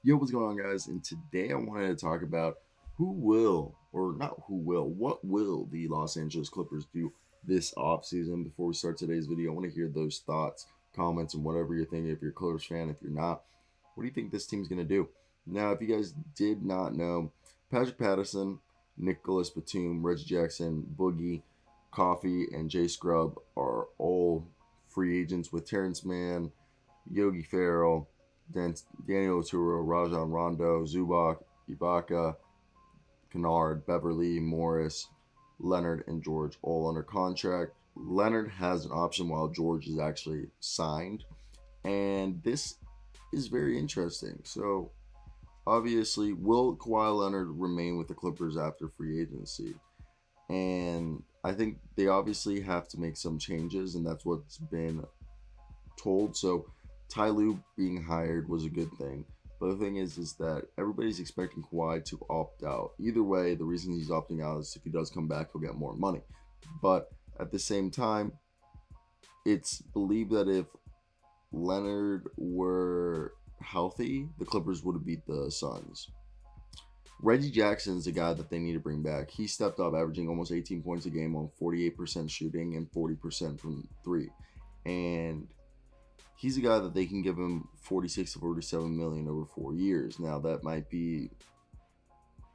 Yo, what's going on, guys? And today I wanted to talk about who will, or not who will, what will the Los Angeles Clippers do this offseason. Before we start today's video, I want to hear those thoughts, comments, and whatever you're thinking. If you're a Clippers fan, if you're not, what do you think this team's going to do? Now, if you guys did not know, Patrick Patterson, Nicholas Batum, Reggie Jackson, Boogie, Coffee, and Jay Scrub are all free agents with Terrence Mann, Yogi Ferrell, Daniel Oturo, Rajon Rondo, Zubac, Ibaka, Kennard, Beverly, Morris, Leonard, and George all under contract. Leonard has an option while George is actually signed. And this is very interesting. So, obviously, will Kawhi Leonard remain with the Clippers after free agency? And I think they obviously have to make some changes, and that's what's been told. So Ty Lue being hired was a good thing. But the thing is that everybody's expecting Kawhi to opt out. Either way, the reason he's opting out is if he does come back, he'll get more money. But at the same time, it's believed that if Leonard were healthy, the Clippers would have beat the Suns. Reggie Jackson's a guy that they need to bring back. He stepped up, averaging almost 18 points a game on 48% shooting and 40% from three. And he's a guy that they can give him 46 to 47 million over 4 years. Now that might be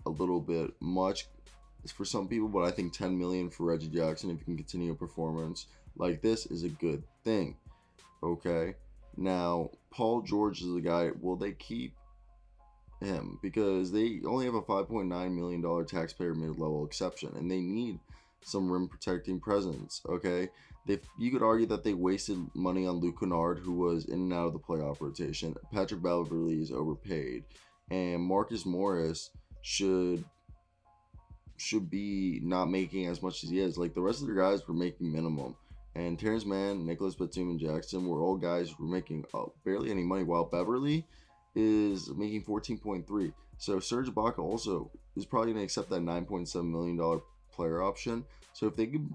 a little bit much for some people, but I think 10 million for Reggie Jackson, if he can continue a performance like this, is a good thing. Okay. Now Paul George is a guy. Will they keep him because they only have a $5.9 million taxpayer mid-level exception, and they need some rim protecting presence. Okay, you could argue that they wasted money on Luke Kennard, who was in and out of the playoff rotation. Patrick Beverly is overpaid, and Marcus Morris should be not making as much as he is. Like the rest of the guys were making minimum. And Terrence Mann, Nicholas Batum, and Jackson were all guys who were making barely any money, while Beverly is making 14.3. So Serge Ibaka also is probably going to accept that $9.7 million player option. So if they could,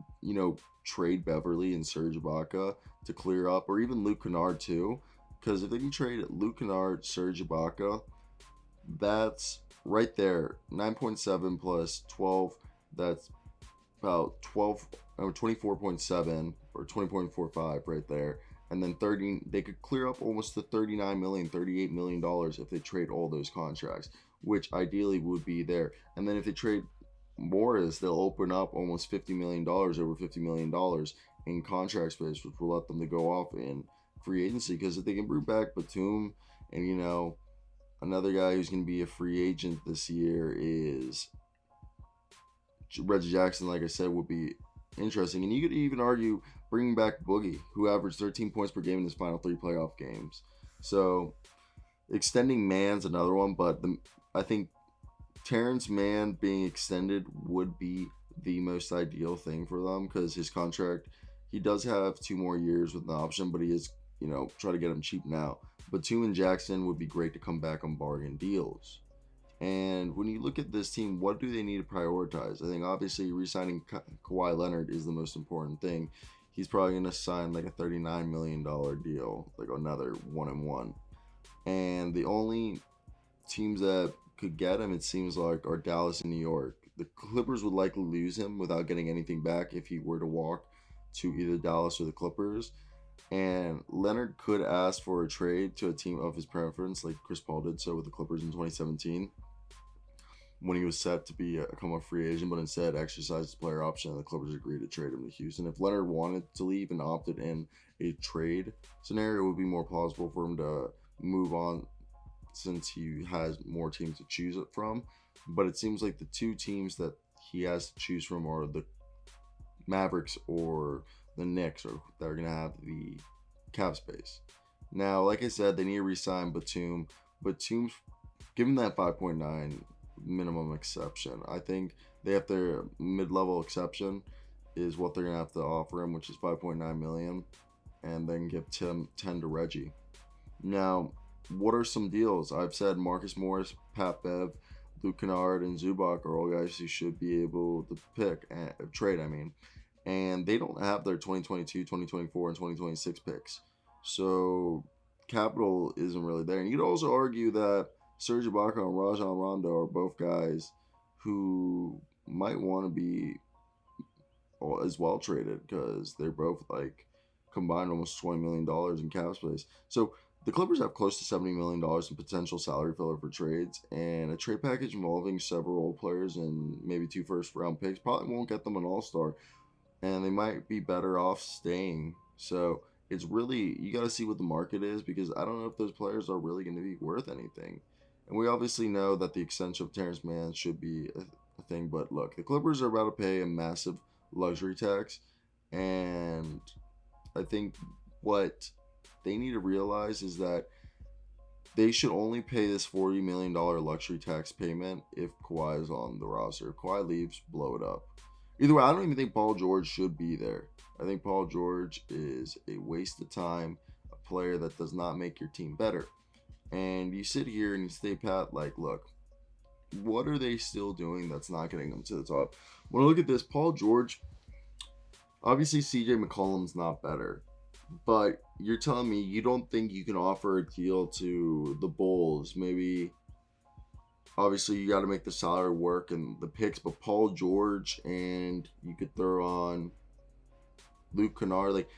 trade Beverly and Serge Ibaka to clear up, or even Luke Kennard too, because if they can trade Luke Kennard, Serge Ibaka, that's right there. 9.7 plus 12, that's about 12 or 24.7 or 20.45 right there. And then 30, they could clear up almost to 39 million, $38 million if they trade all those contracts, which ideally would be there. And then if they trade Morris, they'll open up almost $50 million, over $50 million in contract space, which will let them to go off in free agency. Because if they can bring back Batum and another guy who's going to be a free agent this year is Reggie Jackson, like I said, would be interesting. And you could even argue bringing back Boogie, who averaged 13 points per game in his final three playoff games. So extending Mann's another one, but I think Terrence Mann being extended would be the most ideal thing for them because his contract, he does have 2 more years with an option, but he is, try to get him cheap now. Batum and Jackson would be great to come back on bargain deals. And when you look at this team, what do they need to prioritize? I think obviously re-signing Kawhi Leonard is the most important thing. He's probably going to sign like a $39 million deal, like another 1-and-1. And the only teams that could get him, it seems like, are Dallas and New York. The Clippers would likely lose him without getting anything back if he were to walk to either Dallas or the Clippers. And Leonard could ask for a trade to a team of his preference, like Chris Paul did so with the Clippers in 2017 when he was set to become a free agent, but instead exercised his player option, and the Clippers agreed to trade him to Houston. If Leonard wanted to leave and opted in a trade scenario, it would be more plausible for him to move on since he has more teams to choose it from. But it seems like the two teams that he has to choose from are the Mavericks or the Knicks, or that are going to have the cap space. Now, like I said, they need to re-sign Batum. Batum's given that 5.9 minimum exception. I think they have their mid-level exception is what they're gonna have to offer him, which is 5.9 million, and then give 10 to Reggie. Now, what are some deals? I've said Marcus Morris, Pat Bev, Luke Kennard, and Zubac are all guys who should be able to pick and trade. I mean, and they don't have their 2022, 2024, and 2026 picks, so capital isn't really there. And you could also argue that Serge Ibaka and Rajon Rondo are both guys who might want to be as well traded because they're both like combined almost $20 million in cap space. So the Clippers have close to $70 million in potential salary filler for trades, and a trade package involving several role players and maybe 2 first-round picks probably won't get them an All-Star, and they might be better off staying. So it's really, you got to see what the market is, because I don't know if those players are really going to be worth anything. And we obviously know that the extension of Terrence Mann should be a thing, but look, the Clippers are about to pay a massive luxury tax, and I think what they need to realize is that they should only pay this $40 million luxury tax payment if Kawhi is on the roster. If Kawhi leaves, blow it up. Either way, I don't even think Paul George should be there. I think Paul George is a waste of time, a player that does not make your team better. And you sit here and you stay pat, like, look, what are they still doing that's not getting them to the top? When I look at this, Paul George, obviously CJ McCollum's not better, but you're telling me you don't think you can offer a deal to the Bulls? Maybe, obviously, you got to make the salary work and the picks, but Paul George, and you could throw on Luke Kennard. Like,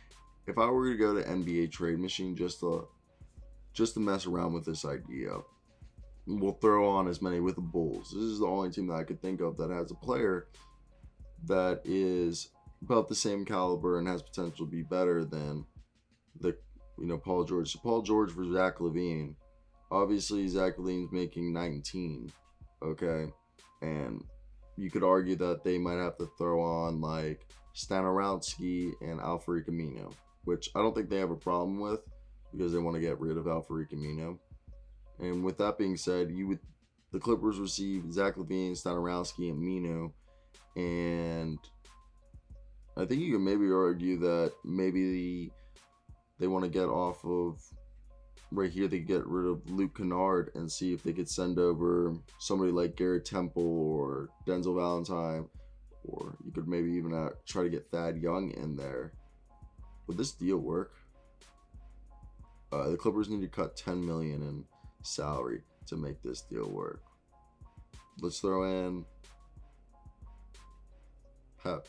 if I were to go to NBA Trade Machine just to mess around with this idea, we'll throw on as many with the Bulls. This is the only team that I could think of that has a player that is about the same caliber and has potential to be better than Paul George. So Paul George for Zach LaVine. Obviously, Zach LaVine's making 19, okay? And you could argue that they might have to throw on, like, Stanowski and Alfred Camino, which I don't think they have a problem with because they want to get rid of Alfred Camino. And with that being said, the Clippers receive Zach LaVine, Stanowski, and Mino, and I think you can maybe argue that maybe they want to get off of right here. They get rid of Luke Kennard and see if they could send over somebody like Garrett Temple or Denzel Valentine, or you could maybe even try to get Thad Young in there. Would this deal work? The Clippers need to cut $10 million in salary to make this deal work. Let's throw in Pep.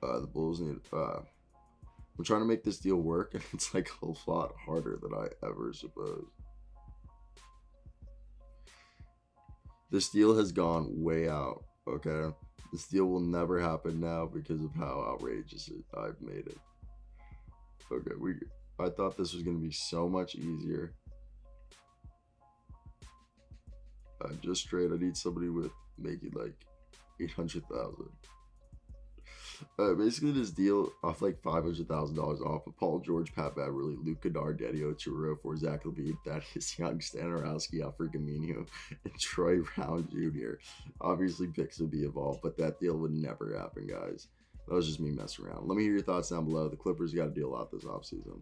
The Bulls need. I'm trying to make this deal work, and it's like a lot harder than I ever supposed. This deal has gone way out. Okay, this deal will never happen now because of how outrageous I've made it. Okay, I thought this was gonna be so much easier. Just straight, I need somebody with making like 800,000. Basically, this deal off like $500,000 off of Paul George, Pat Beverly, Luke Kennard, Daddy Churro for Zach LaVine, Thaddeus Young, Stanowski, Alfred Camino, and Troy Brown Jr. Obviously, picks would be involved, but that deal would never happen, guys. That was just me messing around. Let me hear your thoughts down below. The Clippers got to deal out this offseason.